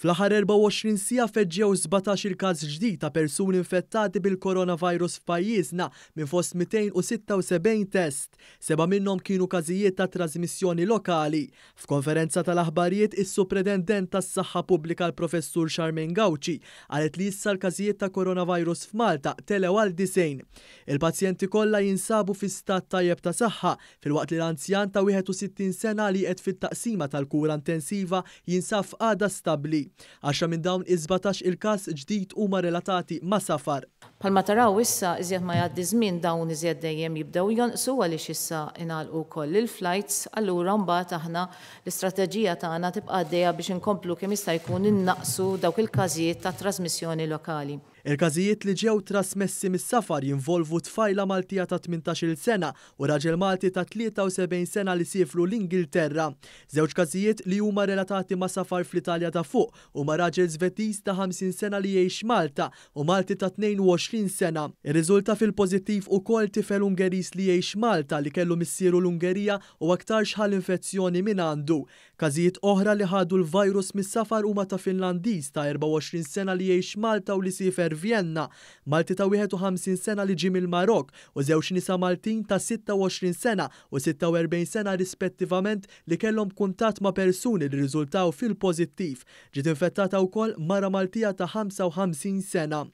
Fl-aħħar 24 siegħa feġġew 17 każ ġdid ta' persuni infettati bil-coronavirus f'pajjiżna minn fost 276 test. 7 minnhom kienu każijiet ta' trasmissjoni lokali. F'konferenza tal-aħbarijiet is-Supredendent tas-Saħħa Pubblika l-Professur Charmaine Gauci qalet li issa l-każijiet ta' coronavirus f'Malta telew għal 90. Il-pazjenti kollha jinsabu fi stat tajjeb ta' saħħa filwaqt li l-anzjan ta' 61 sena li qed fit-taqsima tal-kura intensiva jinsab f'qagħda stabbli. 10 minn dawn 17 il-każ ġdid huma relatati ma' safar. Bħalma taraw issa iżjed ma jgħaddi żmien dawn iżjed dejjem jibdew jonqsu għaliex issa ingħalqu wkoll il-flights, allura mbagħad aħna l-istrateġija tagħna tibqa' għaddejja biex inkomplu kemm jista' jkun innaqsu dawk il-każijiet ta' trasmissjoni lokali. Il-każijiet li ġew trasmessi mis-safar jinvolvu tfajla Maltija ta' 18-il sena u raġel Malti ta' 73 sena li siefru l-Ingilterra. Żewġ każijiet li huma relatati ma' safar fl-Italja ta' fuq huma raġel Żvediż ta' 50 sena li jgħix Malta u Malti ta' 22 sena. Irriżulta fil-pożittiv ukoll tifel Ungeriż li jgħix Malta li kellu missieru l-Ungerija u aktar xħal infezzjoni minn għandu. Każijiet oħra li ħadu l-virus mis-safar huma ta' Finlandiż ta' 24 sena li jgħix Malta u li siefer Vienna, Malti ta' 51 sena li ġie mill-Marok u żewġ nisa Maltin ta' 26 sena u 46 sena rispettivament li kellhom kuntatt ma' persuni li riżultaw fil-pożittiv. Ġiet infettata wkoll mara Maltija ta' 55 sena.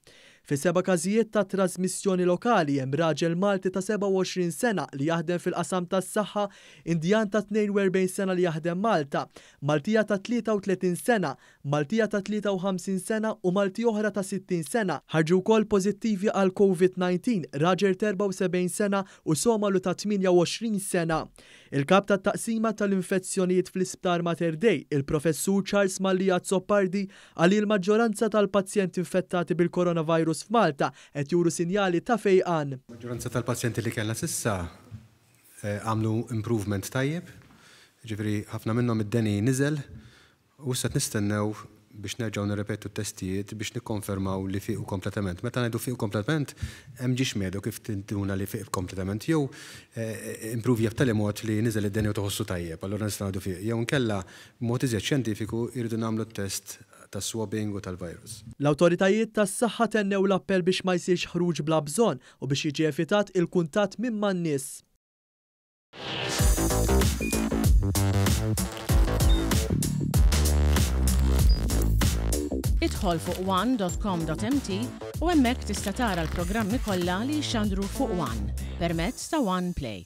Fi 7 każijiet ta' trasmissjoni lokali hemm raġel Malti ta' 27 sena li jaħdem fil-qasam tas-saħħa, Indjan ta' 42 sena li jaħdem Malta, Maltija ta' 33 sena, Maltija ta' 53 sena u Malti oħra ta' 60 sena ħarġu wkoll pożittivi għal COVID-19, raġel 74 sena u Somalu ta' 28 sena. Il-kap tat-taqsima tal-infezzjonijiet fl-Isptar Mater Dei, il-Professur Charles Mallia Zoppardi, għal il-maġġoranza tal-pazjenti infettati bil-coronavirus f'Malta qed juru sinjali ta' fejqan. Maġġoranza tal-pazjenti li kellna s'issa għamlu improvement tajjeb, ġifieri ħafna minnhom id-deni niżel u issa nistennew biex nerġgħu nirrepetu t-testijiet biex nikkonfermaw li fiqu kompletament. Meta ngħidu fiqu kompletament, hemm ġiex medu kif tintuna li fiq kompletament jew improvja b'tali mod li niżel id-deni u toħossu tajjeb, allura nistgħu ngħidu fiq. Jew nkella b'mod iżjed xjentifiku jridu nagħmlu t-test tas-swabbing u tal-virus. L-awtoritajiet tas-saħħa tennew l-appell biex ma jsirx ħruġ bla bżonn u biex jiġi evitat il-kuntatt minn man-nies. Idħol fuq one.com.mt u hemmhekk tista' tara l-programmi kollha li jxandru fuq One permezz ta' One Play.